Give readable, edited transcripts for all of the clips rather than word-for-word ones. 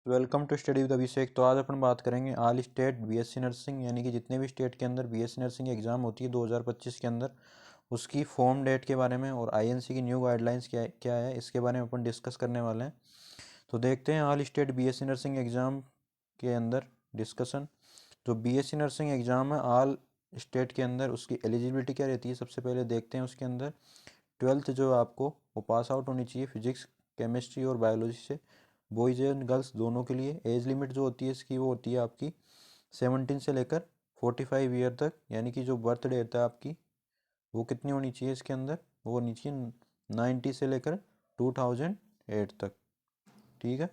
Welcome to study with अभिषेक। तो आज अपन बात करेंगे ऑल स्टेट बीएससी नर्सिंग, यानी कि जितने भी स्टेट के अंदर बीएससी नर्सिंग एग्जाम होती है 2025 के अंदर, उसकी फॉर्म डेट के बारे में और आईएनसी की न्यू गाइडलाइंस क्या क्या है इसके बारे में अपन डिस्कस करने वाले हैं। तो देखते हैं all state BSc nursing exam के अंदर डिस्कशन। जो बीएससी नर्सिंग एग्जाम है ऑल स्टेट के अंदर, उसकी एलिजिबिलिटी क्या रहती है सबसे पहले देखते हैं। उसके अंदर 12th जो आपको वो पास आउट होनी चाहिए फिजिक्स, केमिस्ट्री और बायोलॉजी से, बॉयज़ एंड गर्ल्स दोनों के लिए। एज लिमिट जो होती है इसकी वो होती है आपकी 17 से लेकर 45 ईयर तक, यानी कि जो बर्थ डेट है आपकी वो कितनी होनी चाहिए इसके अंदर, वो होनी चाहिए 90 से लेकर 2008 तक। ठीक है।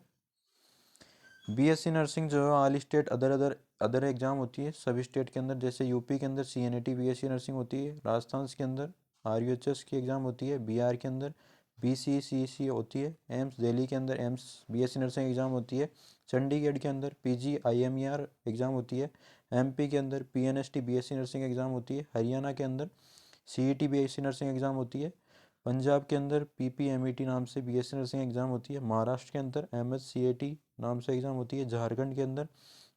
बीएससी नर्सिंग जो है ऑल स्टेट अदर एग्जाम होती है सभी स्टेट के अंदर। जैसे यूपी के अंदर सीएनएटी बीएससी नर्सिंग होती है, राजस्थान के अंदर आरयूएचएस की एग्ज़ाम होती है, बिहार के अंदर बीसीसीसी होती है, एम्स दिल्ली के अंदर एम्स बीएससी नर्सिंग एग्ज़ाम होती है, चंडीगढ़ के अंदर पीजीआईएमईआर एग्ज़ाम होती है, एमपी के अंदर पीएनएसटी बीएससी नर्सिंग एग्ज़ाम होती है, हरियाणा के अंदर सीईटी बीएससी नर्सिंग एग्ज़ाम होती है, पंजाब के अंदर पीपीएमईटी नाम से बीएससी नर्सिंग एग्ज़ाम होती है, महाराष्ट्र के अंदर एमएससीएटी नाम से एग्ज़ाम होती है, झारखंड के अंदर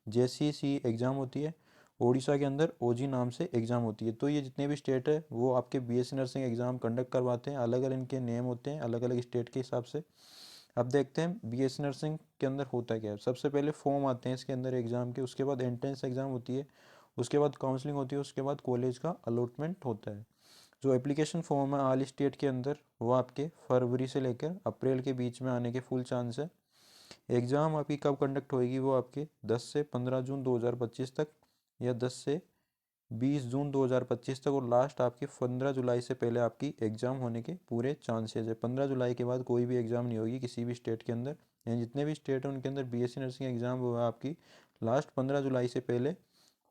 जेसीसी एग्ज़ाम होती है, उड़ीसा के अंदर ओजी नाम से एग्ज़ाम होती है। तो ये जितने भी स्टेट है वो आपके बीएससी नर्सिंग एग्ज़ाम कंडक्ट करवाते हैं, अलग अलग इनके नेम होते हैं अलग अलग स्टेट के हिसाब से। अब देखते हैं बीएससी नर्सिंग के अंदर होता क्या है। सबसे पहले फॉर्म आते हैं इसके अंदर एग्ज़ाम के, उसके बाद एंट्रेंस एग्ज़ाम होती है, उसके बाद काउंसलिंग होती है, उसके बाद कॉलेज का अलॉटमेंट होता है। जो एप्लीकेशन फॉर्म है ऑल स्टेट के अंदर वो आपके फरवरी से लेकर अप्रैल के बीच में आने के फुल चांस है। एग्ज़ाम आपकी कब कंडक्ट होएगी, वो आपके 10 से 15 जून 2025 तक या 10 से 20 जून 2025 तक, और लास्ट आपकी 15 जुलाई से पहले आपकी एग्ज़ाम होने के पूरे चांसेस है। 15 जुलाई के बाद कोई भी एग्ज़ाम नहीं होगी किसी भी स्टेट के अंदर, यानी जितने भी स्टेट हैं उनके अंदर बीएससी नर्सिंग एग्ज़ाम वो आपकी लास्ट 15 जुलाई से पहले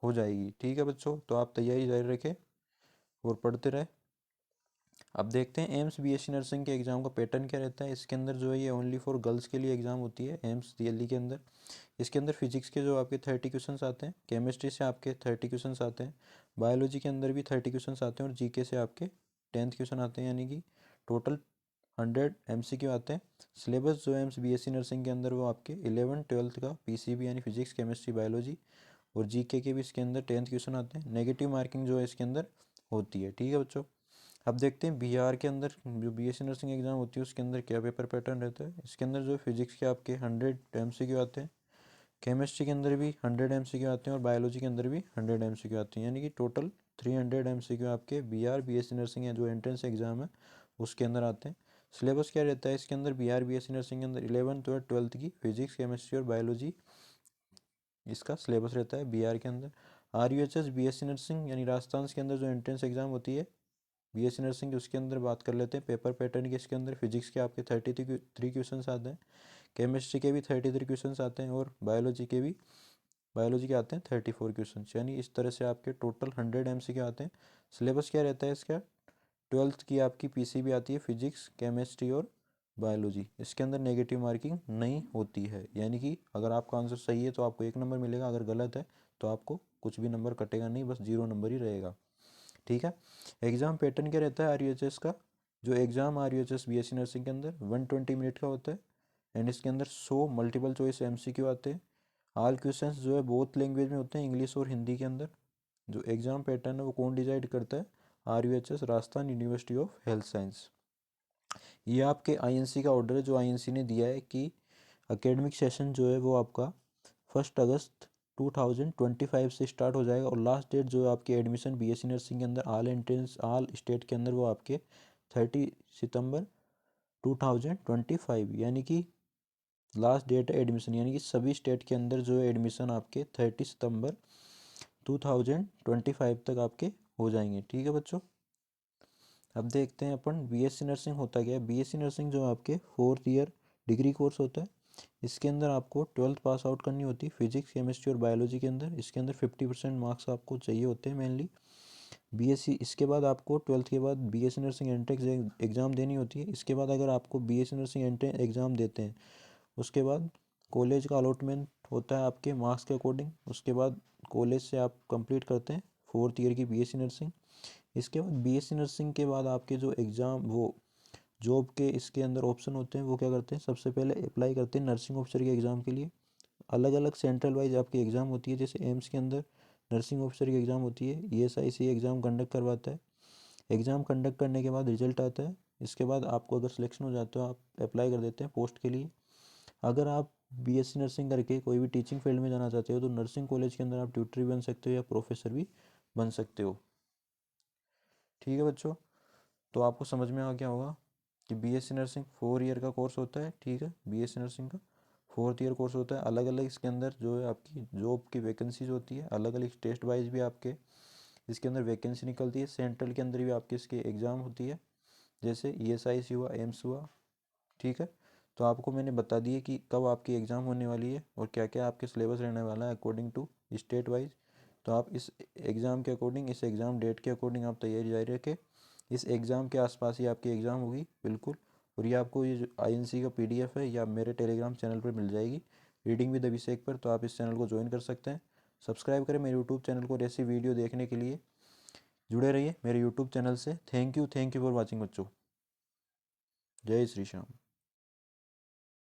हो जाएगी। ठीक है बच्चों, तो आप तैयारी जारी रखें और पढ़ते रहें। अब देखते हैं एम्स बीएससी नर्सिंग के एग्ज़ाम का पैटर्न क्या रहता है। इसके अंदर जो है ये ओनली फॉर गर्ल्स के लिए एग्ज़ाम होती है एम्स दिल्ली के अंदर। इसके अंदर फिजिक्स के जो आपके 30 क्वेश्चंस आते हैं, केमिस्ट्री से आपके 30 क्वेश्चंस आते हैं, बायोलॉजी के अंदर भी 30 क्वेश्चंस आते हैं, और जीके से आपके 10th क्वेश्चन आते हैं, यानी कि टोटल 100 एमसीक्यू आते हैं। सिलेबस जो है एम्स बीएससी नर्सिंग के अंदर वो आपके 11 12th का पीसीबी यानी फिजिक्स केमिस्ट्री बायोलॉजी, और जीके के भी इसके अंदर 10th क्वेश्चन आते हैं। नेगेटिव मार्किंग जो है इसके अंदर होती है। ठीक है बच्चों। अब देखते हैं बिहार के अंदर जो बीएससी नर्सिंग एग्ज़ाम होती है उसके अंदर क्या पेपर पैटर्न रहता है। इसके अंदर जो फिजिक्स के आपके 100 एमसीक्यू आते हैं, केमिस्ट्री के अंदर भी 100 एमसीक्यू आते हैं, और बायोलॉजी के अंदर भी 100 एमसीक्यू आते हैं, यानी कि टोटल 300 एमसीक्यू आपके बिहार बीएससी नर्सिंग या जो एंट्रेंस एग्जाम है उसके अंदर आते हैं। सिलेबस क्या रहता है इसके अंदर, बिहार बीएससी नर्सिंग के अंदर 11th और 12th की फिजिक्स केमिस्ट्री और बायोलॉजी इसका सिलेबस रहता है बिहार के अंदर। आरयूएचएस बीएससी नर्सिंग यानी राजस्थान के अंदर जो एंट्रेंस एग्जाम होती है बीएससी नर्सिंग की, उसके अंदर बात कर लेते हैं पेपर पैटर्न की। इसके अंदर फिजिक्स के आपके 33 क्वेश्चन आते हैं, केमिस्ट्री के भी 33 क्वेश्चन आते हैं, और बायोलॉजी के आते हैं 34 क्वेश्चन, यानी इस तरह से आपके टोटल 100 एमसीक्यू आते हैं। सिलेबस क्या रहता है इसका, 12th की आपकी पीसीबी आती है फिजिक्स केमिस्ट्री और बायोलॉजी। इसके अंदर नेगेटिव मार्किंग नहीं होती है, यानी कि अगर आपका आंसर सही है तो आपको 1 नंबर मिलेगा, अगर गलत है तो आपको कुछ भी नंबर कटेगा नहीं, बस 0 नंबर ही रहेगा। ठीक है। एग्ज़ाम पैटर्न क्या रहता है आरयूएचएस का, जो एग्ज़ाम आरयूएचएस बीएससी नर्सिंग के अंदर 120 मिनट का होता है, एंड इसके अंदर 100 मल्टीपल चॉइस एमसीक्यू आते हैं। ऑल क्वेश्चंस जो है बहुत लैंग्वेज में होते हैं, इंग्लिश और हिंदी के अंदर। जो एग्ज़ाम पैटर्न है वो कौन डिसाइड करता है, RUHS Rajasthan university of health science. ये आपके आईएनसी का ऑर्डर है जो आईएनसी ने दिया है कि एकेडमिक सेशन जो है वो आपका 1 अगस्त 2025 से स्टार्ट हो जाएगा, और लास्ट डेट जो है आपकी एडमिशन बीएससी नर्सिंग के अंदर ऑल एंट्रेंस ऑल स्टेट के अंदर वो आपके 30 सितंबर 2025, यानी कि लास्ट डेट है एडमिशन, यानी कि सभी स्टेट के अंदर जो है एडमिशन आपके 30 सितंबर 2025 तक आपके हो जाएंगे। ठीक है बच्चों। अब देखते हैं अपन बीएससी नर्सिंग होता क्या है। बीएससी नर्सिंग जो आपके 4th ईयर डिग्री कोर्स होता है, इसके अंदर आपको 12th पास आउट करनी होती है फिजिक्स केमिस्ट्री और बायोलॉजी के अंदर। इसके अंदर 50% मार्क्स आपको चाहिए होते हैं मेनली। बीएससी इसके बाद आपको 12th के बाद बीएससी नर्सिंग एंट्रेंस एग्ज़ाम देनी होती है। इसके बाद अगर आपको बीएससी नर्सिंग एंट्रेंस एग्ज़ाम देते हैं, उसके बाद कॉलेज का अलॉटमेंट होता है आपके मार्क्स के अकॉर्डिंग। उसके बाद कॉलेज से आप कंप्लीट करते हैं 4th ईयर की बीएससी नर्सिंग। इसके बाद बीएससी नर्सिंग के बाद आपके जो एग्ज़ाम वो जॉब के इसके अंदर ऑप्शन होते हैं, वो क्या करते हैं सबसे पहले अप्लाई करते हैं नर्सिंग ऑफिसर के एग्ज़ाम के लिए। अलग अलग सेंट्रल वाइज आपकी एग्ज़ाम होती है। जैसे एम्स के अंदर नर्सिंग ऑफिसर की एग्ज़ाम होती है, ESIC एग्ज़ाम कंडक्ट करवाता है। एग्ज़ाम कंडक्ट करने के बाद रिजल्ट आता है। इसके बाद आपको अगर सिलेक्शन हो जाता है, आप अप्लाई कर देते हैं पोस्ट के लिए। अगर आप BSc नर्सिंग करके कोई भी टीचिंग फील्ड में जाना चाहते हो तो नर्सिंग कॉलेज के अंदर आप ट्यूटर भी बन सकते हो या प्रोफेसर भी बन सकते हो। ठीक है बच्चों, तो आपको समझ में आ गया होगा कि BSc नर्सिंग 4 ईयर का कोर्स होता है। ठीक है, BSc नर्सिंग का 4th ईयर कोर्स होता है। अलग अलग इसके अंदर जो है आपकी जॉब की वैकेंसीज होती है, अलग अलग टेस्ट वाइज भी आपके इसके अंदर वैकेंसी निकलती है। सेंट्रल के अंदर भी आपकी इसकी एग्ज़ाम होती है, जैसे ESIC हुआ, एम्स हुआ। ठीक है, तो आपको मैंने बता दिए कि कब आपकी एग्ज़ाम होने वाली है और क्या क्या आपके सिलेबस रहने वाला है अकॉर्डिंग टू स्टेट वाइज। तो आप इस एग्ज़ाम के अकॉर्डिंग, इस एग्ज़ाम डेट के अकॉर्डिंग आप तैयारी जारी रखें। इस एग्ज़ाम के आसपास ही आपकी एग्ज़ाम होगी बिल्कुल। और ये आपको ये जो INC का PDF है या मेरे टेलीग्राम चैनल पर मिल जाएगी, रीडिंग विद अभिषेक पर। तो आप इस चैनल को ज्वाइन कर सकते हैं। सब्सक्राइब करें मेरे यूट्यूब चैनल को और ऐसी वीडियो देखने के लिए जुड़े रहिए मेरे यूट्यूब चैनल से। थैंक यू फॉर वॉचिंग बच्चों। जय श्री श्याम।